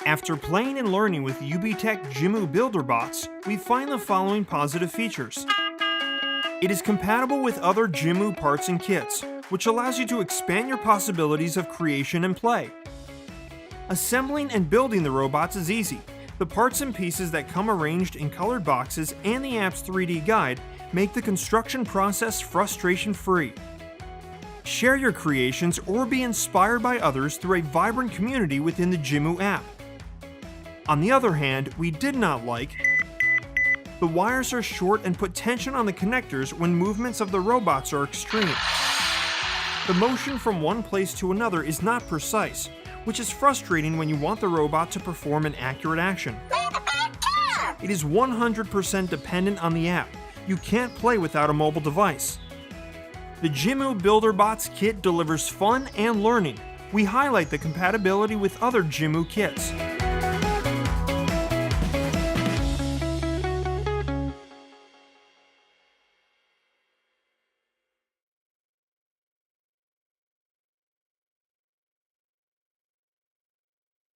After playing and learning with UBTECH Jimu BuilderBots, we find the following positive features. It is compatible with other Jimu parts and kits, which allows you to expand your possibilities of creation and play. Assembling and building the robots is easy. The parts and pieces that come arranged in colored boxes and the app's 3D guide make the construction process frustration-free. Share your creations or be inspired by others through a vibrant community within the Jimu app. On the other hand, we did not like the wires are short and put tension on the connectors when movements of the robots are extreme. The motion from one place to another is not precise, which is frustrating when you want the robot to perform an accurate action. It is 100% dependent on the app. You can't play without a mobile device. The Jimu BuilderBots kit delivers fun and learning. We highlight the compatibility with other Jimu kits.